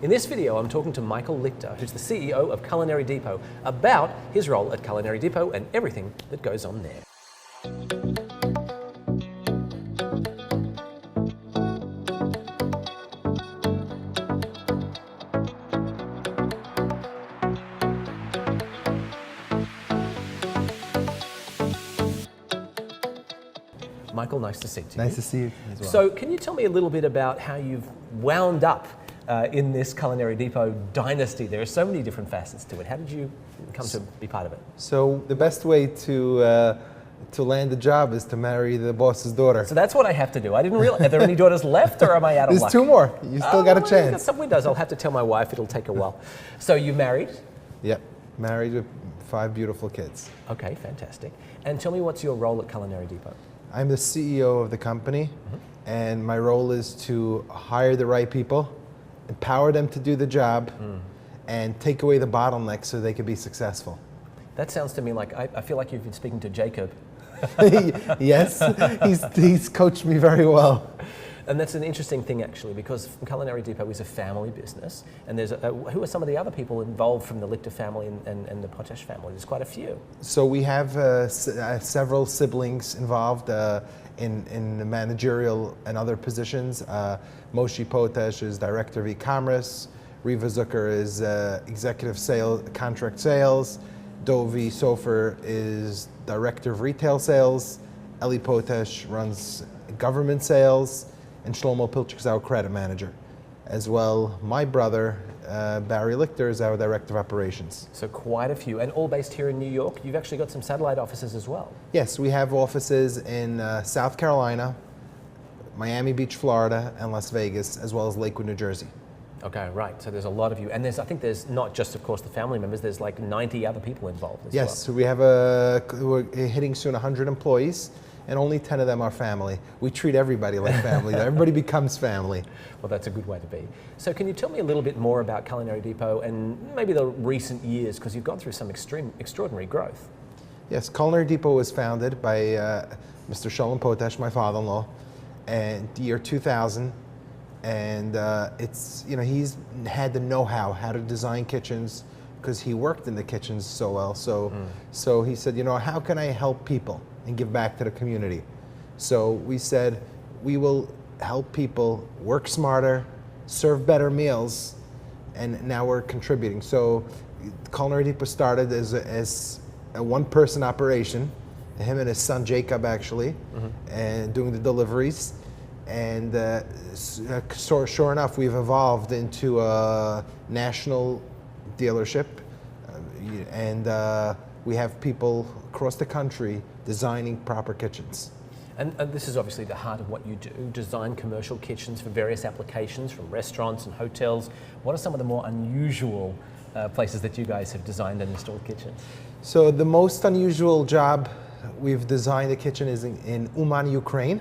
In this video, I'm talking to Michael Lichter, who's the CEO of Culinary Depot, about his role at Culinary Depot and everything that goes on there. Michael, nice to see you. Nice to see you as well. So can you tell me a little bit about how you've wound up in this Culinary Depot dynasty? There are so many different facets to it. How did you come to be part of it? So the best way to land a job is to marry the boss's daughter. So that's what I have to do. I didn't realize. Are there any daughters left, or am I out of luck? There's two more. You still got a I've chance. got some windows. I'll have to tell my wife. It'll take a while. So you married? Yep. Married with 5 beautiful kids. Okay, fantastic. And tell me, what's your role at Culinary Depot? I'm the CEO of the company, and my role is to hire the right people, empower them to do the job, and take away the bottlenecks so they can be successful. That sounds to me like, I feel like you've been speaking to Jacob. Yes, he's coached me very well. And that's an interesting thing, actually, because Culinary Depot is a family business, and there's who are some of the other people involved from the Lichter family and the Potash family? There's quite a few. So we have several siblings involved in the managerial and other positions. Moshe Potash is Director of E-commerce. Riva Zucker is Executive Sales, Contract Sales. Dovi Sofer is Director of Retail Sales. Eli Potash runs Government Sales. And Shlomo Pilchik is our Credit Manager. As well, my brother, Barry Lichter, is our Director of Operations. So quite a few, and all based here in New York. You've actually got some satellite offices as well. Yes, we have offices in South Carolina, Miami Beach, Florida, and Las Vegas, as well as Lakewood, New Jersey. Okay, right. So there's a lot of you. And I think there's not just, of course, the family members, there's like 90 other people involved as well. Yes, so we have we're hitting soon 100 employees, and only 10 of them are family. We treat everybody like family. Everybody becomes family. Well, that's a good way to be. So can you tell me a little bit more about Culinary Depot and maybe the recent years, because you've gone through some extraordinary growth. Yes, Culinary Depot was founded by Mr. Shalom Potash, my father-in-law, in the year 2000. And he's had the know-how how to design kitchens because he worked in the kitchens so well. So he said, how can I help people and give back to the community? So we said, we will help people work smarter, serve better meals, and now we're contributing. So Culinary Depot started as a one-person operation, him and his son Jacob actually, and doing the deliveries. And sure enough, we've evolved into a national dealership, and we have people across the country designing proper kitchens. And this is obviously the heart of what you do, design commercial kitchens for various applications from restaurants and hotels. What are some of the more unusual places that you guys have designed and installed kitchens? So the most unusual job we've designed a kitchen is in Uman, Ukraine.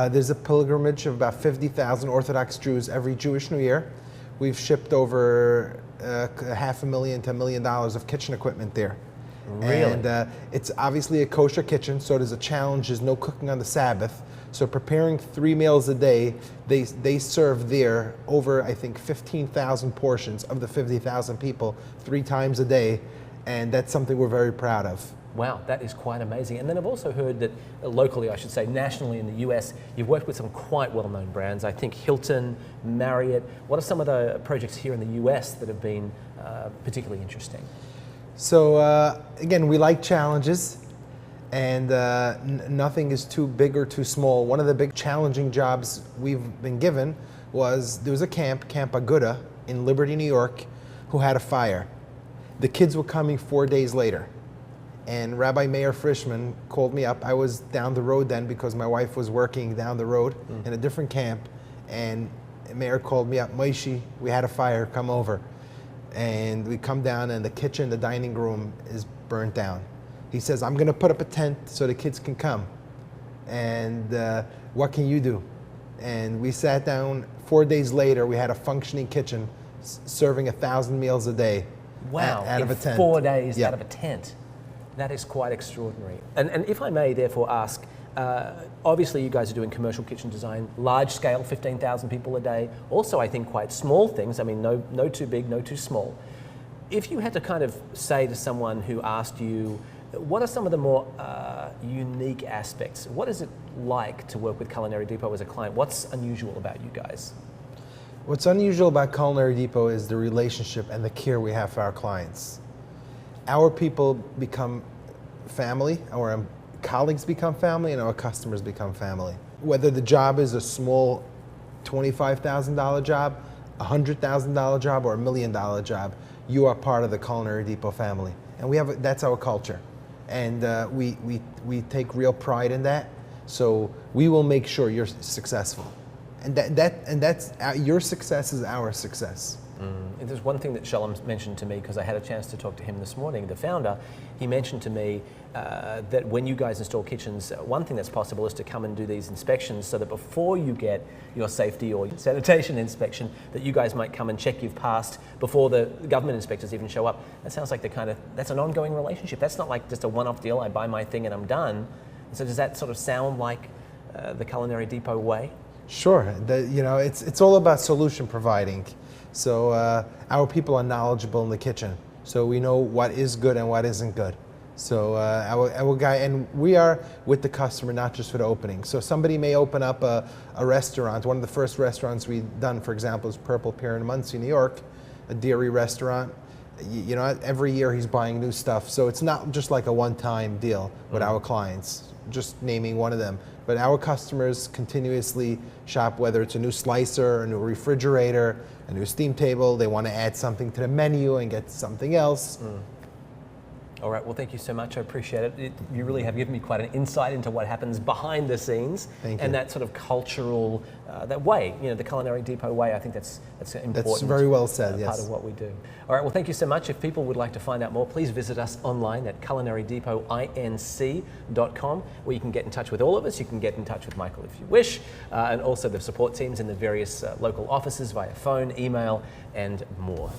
There's a pilgrimage of about 50,000 Orthodox Jews every Jewish New Year. We've shipped over $500,000 to $1 million of kitchen equipment there. Really? And it's obviously a kosher kitchen, so there's a challenge. There's no cooking on the Sabbath. So preparing 3 meals a day, they serve there over, I think, 15,000 portions of the 50,000 people 3 times a day. And that's something we're very proud of. Wow, that is quite amazing. And then I've also heard that locally, I should say, nationally in the US, you've worked with some quite well-known brands. I think Hilton, Marriott. What are some of the projects here in the US that have been particularly interesting? So again, we like challenges, and nothing is too big or too small. One of the big challenging jobs we've been given was, there was a camp, Camp Aguda in Liberty, New York, who had a fire. The kids were coming 4 days later. And Rabbi Meir Frischman called me up. I was down the road then because my wife was working down the road in a different camp. And Meir called me up, Moshe, we had a fire, come over. And we come down and the kitchen, the dining room is burnt down. He says, I'm gonna put up a tent so the kids can come. And what can you do? And we sat down. 4 days later, we had a functioning kitchen serving 1,000 meals a day. Wow, out of a tent. 4 days Yeah. out of a tent. That is quite extraordinary. And if I may therefore ask, Obviously, you guys are doing commercial kitchen design, large scale, 15,000 people a day. Also, I think quite small things. I mean, no too big, no too small. If you had to kind of say to someone who asked you, what are some of the more unique aspects? What is it like to work with Culinary Depot as a client? What's unusual about you guys? What's unusual about Culinary Depot is the relationship and the care we have for our clients. Our people become family, our colleagues become family, and our customers become family. Whether the job is a small $25,000 job, $100,000 job, or $1 million job, you are part of the Culinary Depot family. And that's our culture. And we take real pride in that. So we will make sure you're successful. And that's your success is our success. And there's one thing that Shalom mentioned to me, because I had a chance to talk to him this morning, the founder. He mentioned to me that when you guys install kitchens, one thing that's possible is to come and do these inspections so that before you get your safety or sanitation inspection, that you guys might come and check you've passed before the government inspectors even show up. That sounds like that's an ongoing relationship. That's not like just a one-off deal, I buy my thing and I'm done. So does that sort of sound like the Culinary Depot way? Sure, it's all about solution providing. So our people are knowledgeable in the kitchen, so we know what is good and what isn't good. So our guy, and we are with the customer, not just for the opening. So somebody may open up a restaurant. One of the first restaurants we've done, for example, is Purple Pear in Muncie, New York, a dairy restaurant. Every year he's buying new stuff. So it's not just like a one-time deal with our clients, just naming one of them. But our customers continuously shop, whether it's a new slicer, a new refrigerator, a new steam table. They want to add something to the menu and get something else. All right, well, thank you so much. I appreciate it. You really have given me quite an insight into what happens behind the scenes. Thank you. And that sort of cultural, that way, the Culinary Depot way. I think that's an important That's very well said, yes. part of what we do. All right, well, thank you so much. If people would like to find out more, please visit us online at culinarydepot.inc.com, where you can get in touch with all of us. You can get in touch with Michael if you wish, and also the support teams in the various local offices via phone, email, and more.